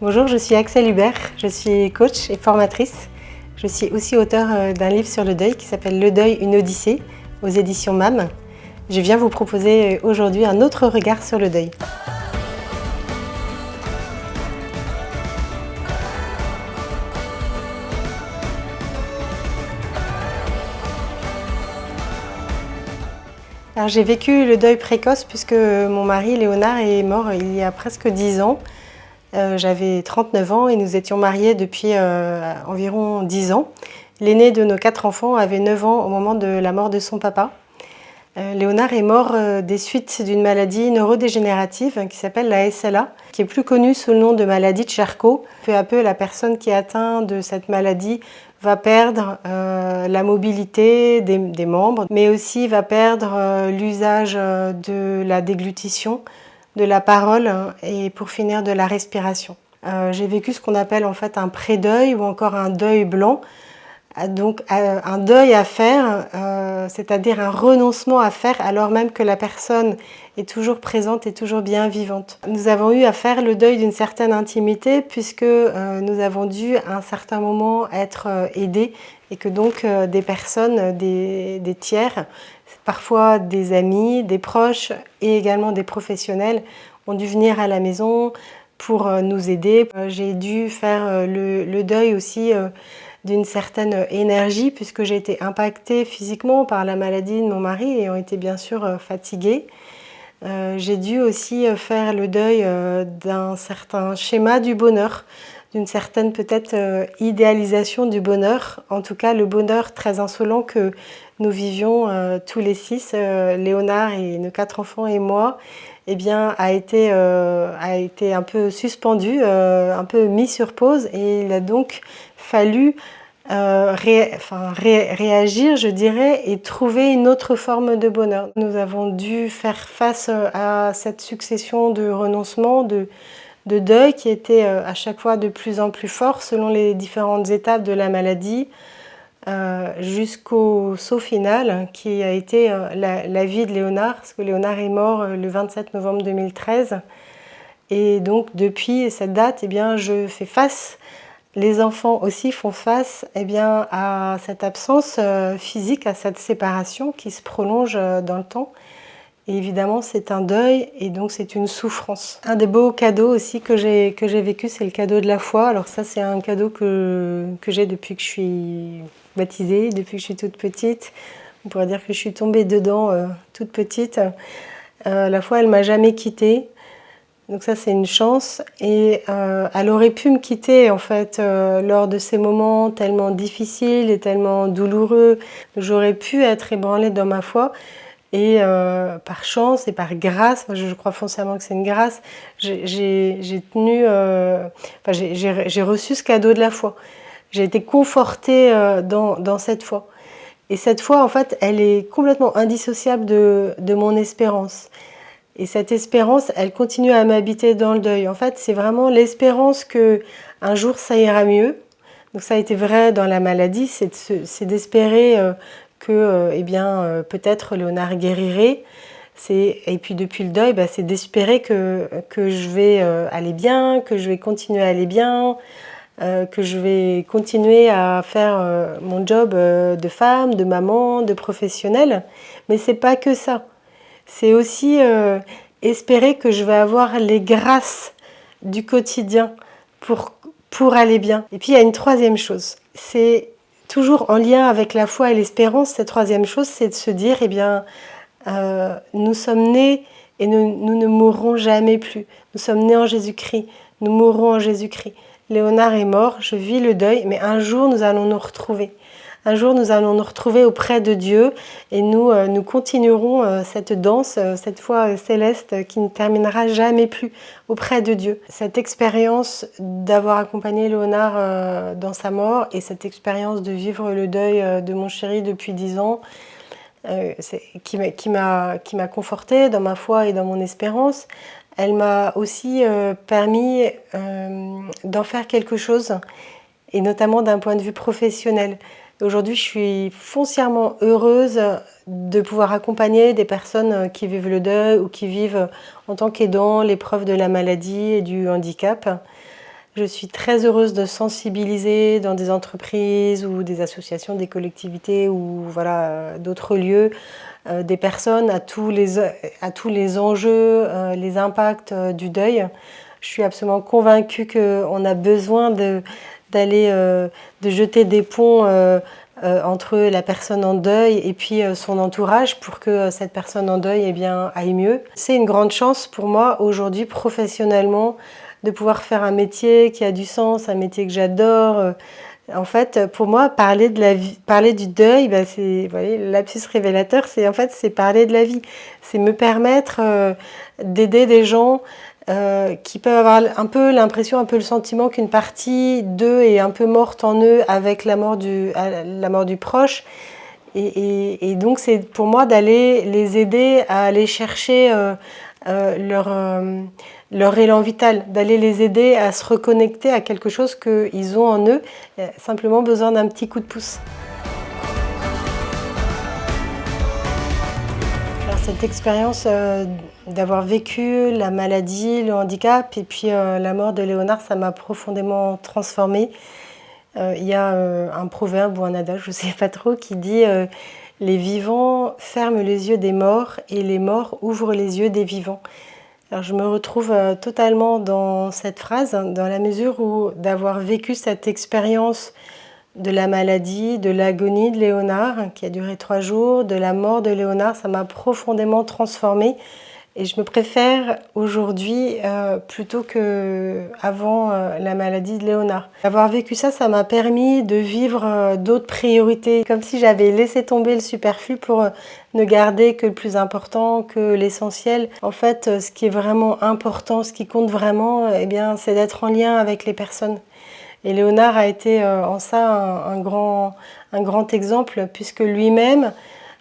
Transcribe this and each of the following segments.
Bonjour, je suis Axel Hubert, je suis coach et formatrice. Je suis aussi auteure d'un livre sur le deuil qui s'appelle Le deuil, une odyssée aux éditions MAM. Je viens vous proposer aujourd'hui un autre regard sur le deuil. Alors, j'ai vécu le deuil précoce puisque mon mari Léonard est mort il y a presque 10 ans. J'avais 39 ans et nous étions mariés depuis environ 10 ans. L'aîné de nos 4 enfants avait 9 ans au moment de la mort de son papa. Léonard est mort des suites d'une maladie neurodégénérative qui s'appelle la SLA, qui est plus connue sous le nom de maladie de Charcot. Peu à peu, la personne qui est atteinte de cette maladie va perdre la mobilité des membres, mais aussi va perdre l'usage de la déglutition, de la parole et pour finir de la respiration. J'ai vécu ce qu'on appelle en fait un pré-deuil ou encore un deuil blanc. Donc un deuil à faire, c'est-à-dire un renoncement à faire alors même que la personne est toujours présente et toujours bien vivante. Nous avons eu à faire le deuil d'une certaine intimité puisque nous avons dû à un certain moment être aidés et que donc des personnes, des tiers, parfois des amis, des proches et également des professionnels ont dû venir à la maison pour nous aider. J'ai dû faire le deuil aussi d'une certaine énergie puisque j'ai été impactée physiquement par la maladie de mon mari ayant été bien sûr fatiguée. J'ai dû aussi faire le deuil d'un certain schéma du bonheur, d'une certaine peut-être idéalisation du bonheur, en tout cas le bonheur très insolent que nous vivions tous les 6, Léonard et nos 4 enfants et moi, eh bien, a été un peu suspendu, un peu mis sur pause et il a donc fallu réagir, je dirais, et trouver une autre forme de bonheur. Nous avons dû faire face à cette succession de renoncements, de deuil qui était à chaque fois de plus en plus fort selon les différentes étapes de la maladie, jusqu'au saut final qui a été la vie de Léonard, parce que Léonard est mort le 27 novembre 2013. Et donc depuis cette date, eh bien, je fais face, les enfants aussi font face eh bien, à cette absence physique, à cette séparation qui se prolonge dans le temps. Et évidemment, c'est un deuil et donc c'est une souffrance. Un des beaux cadeaux aussi que j'ai vécu, c'est le cadeau de la foi. Alors ça, c'est un cadeau que j'ai depuis que je suis baptisée, depuis que je suis toute petite. On pourrait dire que je suis tombée dedans toute petite. La foi, elle m'a jamais quittée. Donc ça, c'est une chance. Et elle aurait pu me quitter en fait lors de ces moments tellement difficiles et tellement douloureux. J'aurais pu être ébranlée dans ma foi. Et par chance et par grâce, je crois foncièrement que c'est une grâce, j'ai reçu ce cadeau de la foi. J'ai été confortée dans cette foi. Et cette foi, en fait, elle est complètement indissociable de mon espérance. Et cette espérance, elle continue à m'habiter dans le deuil. En fait, c'est vraiment l'espérance que un jour ça ira mieux. Donc ça a été vrai dans la maladie, c'est d'espérer que peut-être Léonard guérirait. Et puis depuis le deuil, c'est d'espérer que je vais aller bien, que je vais continuer à aller bien, que je vais continuer à faire mon job de femme, de maman, de professionnelle. Mais c'est pas que ça. C'est aussi espérer que je vais avoir les grâces du quotidien pour aller bien. Et puis il y a une troisième chose, c'est toujours en lien avec la foi et l'espérance. Cette troisième chose, c'est de se dire, nous sommes nés et nous ne mourrons jamais plus. Nous sommes nés en Jésus-Christ, nous mourrons en Jésus-Christ. Léonard est mort, je vis le deuil, mais un jour nous allons nous retrouver. Un jour, nous allons nous retrouver auprès de Dieu et nous continuerons cette danse, cette foi céleste qui ne terminera jamais plus auprès de Dieu. Cette expérience d'avoir accompagné Léonard dans sa mort et cette expérience de vivre le deuil de mon chéri depuis 10 ans, qui m'a confortée dans ma foi et dans mon espérance, elle m'a aussi permis d'en faire quelque chose, et notamment d'un point de vue professionnel. Aujourd'hui, je suis foncièrement heureuse de pouvoir accompagner des personnes qui vivent le deuil ou qui vivent en tant qu'aidants l'épreuve de la maladie et du handicap. Je suis très heureuse de sensibiliser dans des entreprises ou des associations, des collectivités ou voilà, d'autres lieux, des personnes à tous les enjeux, les impacts du deuil. Je suis absolument convaincue qu'on a besoin de jeter des ponts entre la personne en deuil et puis son entourage pour que cette personne en deuil aille mieux. C'est une grande chance pour moi aujourd'hui professionnellement de pouvoir faire un métier qui a du sens, un métier que j'adore. En fait, pour moi, parler du deuil, c'est, vous voyez, le lapsus révélateur, c'est parler de la vie. C'est me permettre d'aider des gens qui peuvent avoir un peu l'impression, un peu le sentiment qu'une partie d'eux est un peu morte en eux avec la mort du proche. Et donc, c'est pour moi d'aller les aider à aller chercher leur élan vital, d'aller les aider à se reconnecter à quelque chose qu'ils ont en eux, simplement besoin d'un petit coup de pouce. Alors cette expérience d'avoir vécu la maladie, le handicap et puis la mort de Léonard, ça m'a profondément transformée. Il y a un proverbe ou un adage, je ne sais pas trop, qui dit les vivants ferment les yeux des morts et les morts ouvrent les yeux des vivants. Alors je me retrouve totalement dans cette phrase, dans la mesure où d'avoir vécu cette expérience de la maladie, de l'agonie de Léonard, qui a duré 3 jours, de la mort de Léonard, ça m'a profondément transformée. Et je me préfère aujourd'hui plutôt qu'avant la maladie de Léonard. Avoir vécu ça, ça m'a permis de vivre d'autres priorités, comme si j'avais laissé tomber le superflu pour ne garder que le plus important, que l'essentiel. En fait, ce qui est vraiment important, ce qui compte vraiment, c'est d'être en lien avec les personnes. Et Léonard a été en ça un grand exemple, puisque lui-même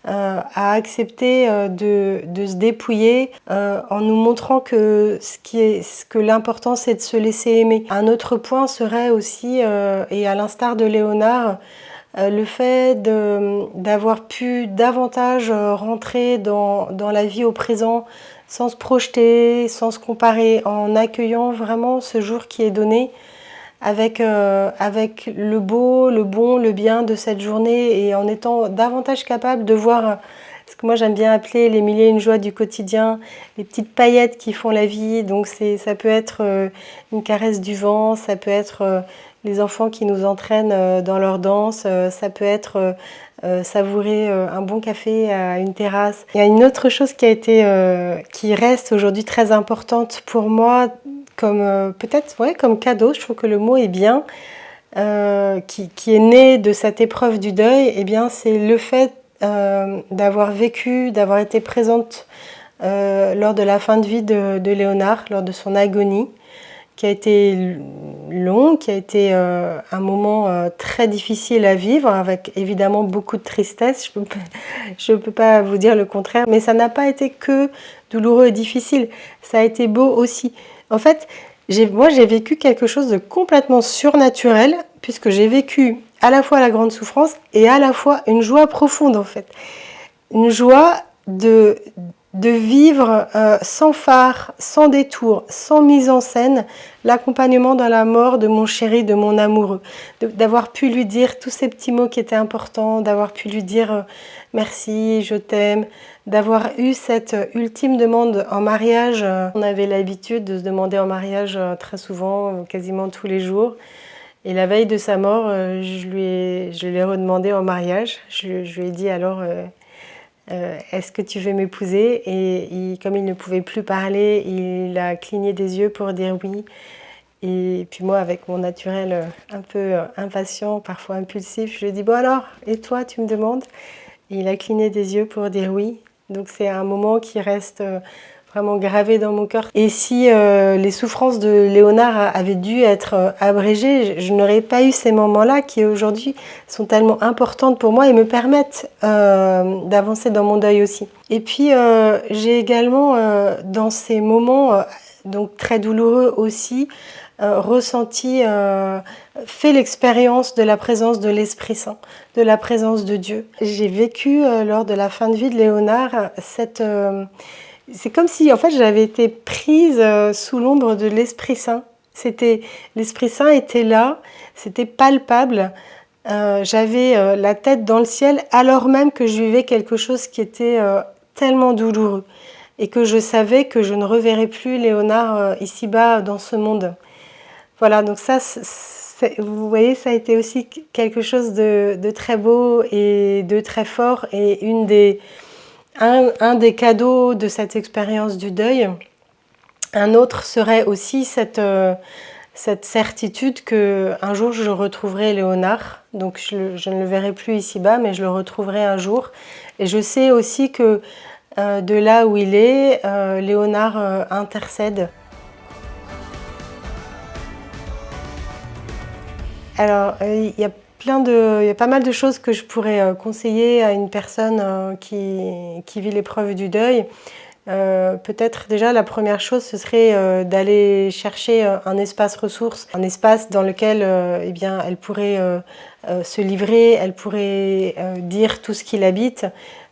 a accepté de se dépouiller en nous montrant que l'important c'est de se laisser aimer. Un autre point serait aussi, et à l'instar de Léonard, le fait d'avoir pu davantage rentrer dans la vie au présent sans se projeter, sans se comparer, en accueillant vraiment ce jour qui est donné avec le beau, le bon, le bien de cette journée et en étant davantage capable de voir ce que moi j'aime bien appeler les 1001 joies du quotidien, les petites paillettes qui font la vie. Donc ça peut être une caresse du vent, ça peut être les enfants qui nous entraînent dans leur danse, ça peut être savourer un bon café à une terrasse. Il y a une autre chose qui reste aujourd'hui très importante pour moi, comme comme cadeau, je trouve que le mot est bien, qui est né de cette épreuve du deuil, c'est le fait d'avoir vécu, d'avoir été présente lors de la fin de vie de Léonard, lors de son agonie, qui a été long, qui a été un moment très difficile à vivre, avec évidemment beaucoup de tristesse, je peux pas vous dire le contraire, mais ça n'a pas été que douloureux et difficile, ça a été beau aussi. En fait, moi j'ai vécu quelque chose de complètement surnaturel, puisque j'ai vécu à la fois la grande souffrance et à la fois une joie profonde en fait. Une joie de vivre sans phare, sans détour, sans mise en scène, l'accompagnement dans la mort de mon chéri, de mon amoureux. D'avoir pu lui dire tous ces petits mots qui étaient importants, d'avoir pu lui dire merci, je t'aime, d'avoir eu cette ultime demande en mariage. On avait l'habitude de se demander en mariage très souvent, quasiment tous les jours. Et la veille de sa mort, je l'ai redemandé en mariage. Je lui ai dit alors... est-ce que tu veux m'épouser? Et comme il ne pouvait plus parler, il a cligné des yeux pour dire oui. Et puis moi, avec mon naturel un peu impatient, parfois impulsif, je lui ai dit bon alors, et toi, tu me demandes? Et il a cligné des yeux pour dire oui. Donc c'est un moment qui reste vraiment gravé dans mon cœur. Et si les souffrances de Léonard avaient dû être abrégées, je n'aurais pas eu ces moments-là qui aujourd'hui sont tellement importantes pour moi et me permettent d'avancer dans mon deuil aussi. Et puis j'ai également dans ces moments donc très douloureux aussi ressenti, fait l'expérience de la présence de l'Esprit Saint, de la présence de Dieu. J'ai vécu lors de la fin de vie de Léonard c'est comme si en fait j'avais été prise sous l'ombre de l'Esprit Saint. L'Esprit Saint était là, c'était palpable. J'avais la tête dans le ciel alors même que je vivais quelque chose qui était tellement douloureux et que je savais que je ne reverrais plus Léonard ici-bas dans ce monde. Voilà, donc ça, vous voyez, ça a été aussi quelque chose de très beau et de très fort et un des cadeaux de cette expérience du deuil. Un autre serait aussi cette certitude qu'un jour je retrouverai Léonard. Donc je ne le verrai plus ici-bas, mais je le retrouverai un jour. Et je sais aussi que de là où il est, Léonard intercède. Alors, il y a pas mal de choses que je pourrais conseiller à une personne qui vit l'épreuve du deuil. Peut-être déjà la première chose, ce serait d'aller chercher un espace ressource, un espace dans lequel eh bien, elle pourrait se livrer, elle pourrait dire tout ce qui l'habite.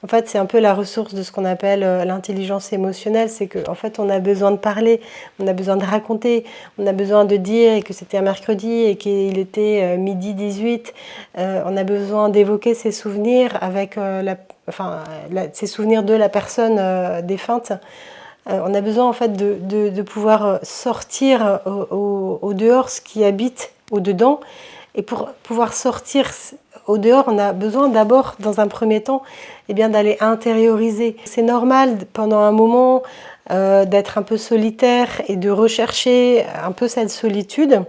En fait, c'est un peu la ressource de ce qu'on appelle l'intelligence émotionnelle, c'est qu'en fait, on a besoin de parler, on a besoin de raconter, on a besoin de dire que c'était un mercredi et qu'il était midi 18. On a besoin d'évoquer ses souvenirs avec ses souvenirs de la personne défunte. On a besoin en fait de pouvoir sortir au dehors ce qui habite au dedans. Et pour pouvoir sortir au dehors, on a besoin d'abord, dans un premier temps, eh bien, d'aller intérioriser. C'est normal pendant un moment d'être un peu solitaire et de rechercher un peu cette solitude.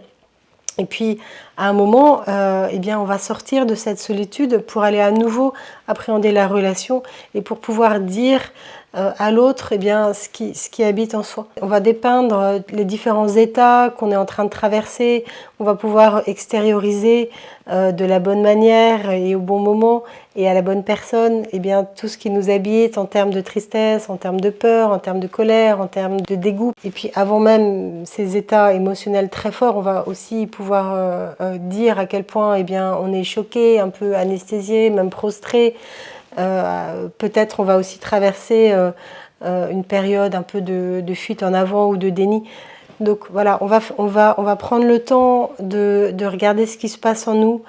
Et puis, à un moment, eh bien, on va sortir de cette solitude pour aller à nouveau appréhender la relation et pour pouvoir dire à l'autre eh bien, ce qui habite en soi. On va dépeindre les différents états qu'on est en train de traverser. On va pouvoir extérioriser de la bonne manière et au bon moment et à la bonne personne eh bien, tout ce qui nous habite en termes de tristesse, en termes de peur, en termes de colère, en termes de dégoût. Et puis avant même ces états émotionnels très forts, on va aussi pouvoir dire à quel point eh bien, on est choqué, un peu anesthésié, même prostré. Peut-être on va aussi traverser une période un peu de fuite en avant ou de déni. Donc voilà, on va prendre le temps de regarder ce qui se passe en nous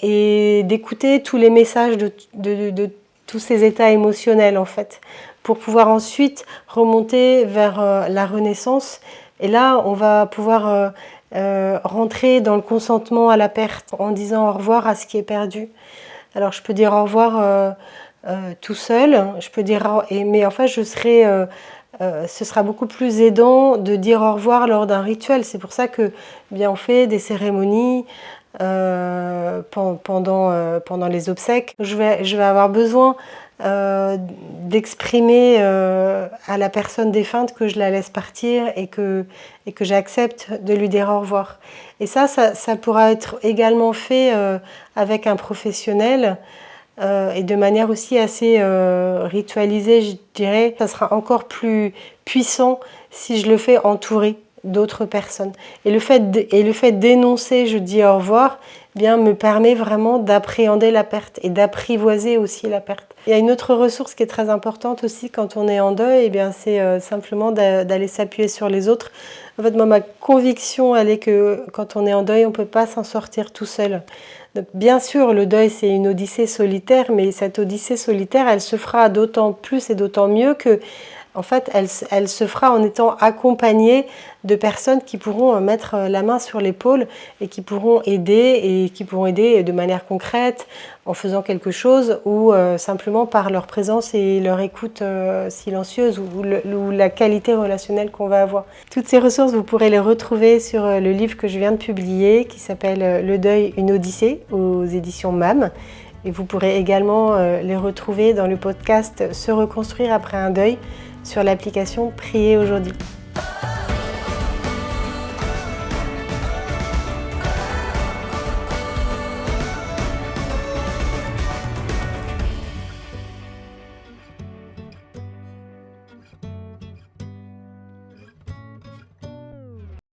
et d'écouter tous les messages de tous ces états émotionnels en fait, pour pouvoir ensuite remonter vers la renaissance. Et là, on va pouvoir rentrer dans le consentement à la perte en disant au revoir à ce qui est perdu. Alors je peux dire au revoir tout seul, je peux dire, mais en fait ce sera beaucoup plus aidant de dire au revoir lors d'un rituel. C'est pour ça que eh bien, on fait des cérémonies pendant les obsèques. Je vais avoir besoin d'exprimer à la personne défunte que je la laisse partir et que j'accepte de lui dire au revoir. Et ça pourra être également fait avec un professionnel et de manière aussi assez ritualisée, je dirais. Ça sera encore plus puissant si je le fais entouré d'autres personnes. Et le fait d'énoncer, je dis au revoir, eh bien, me permet vraiment d'appréhender la perte et d'apprivoiser aussi la perte. Il y a une autre ressource qui est très importante aussi quand on est en deuil, eh bien, c'est simplement d'aller s'appuyer sur les autres. En fait, moi, ma conviction, elle est que quand on est en deuil, on ne peut pas s'en sortir tout seul. Donc, bien sûr, le deuil, c'est une odyssée solitaire, mais cette odyssée solitaire, elle se fera d'autant plus et d'autant mieux que en fait, elle se fera en étant accompagnée de personnes qui pourront mettre la main sur l'épaule et qui pourront aider de manière concrète en faisant quelque chose ou simplement par leur présence et leur écoute silencieuse ou la qualité relationnelle qu'on va avoir. Toutes ces ressources, vous pourrez les retrouver sur le livre que je viens de publier qui s'appelle Le deuil, une odyssée aux éditions MAM. Et vous pourrez également les retrouver dans le podcast Se reconstruire après un deuil sur l'application Prier aujourd'hui.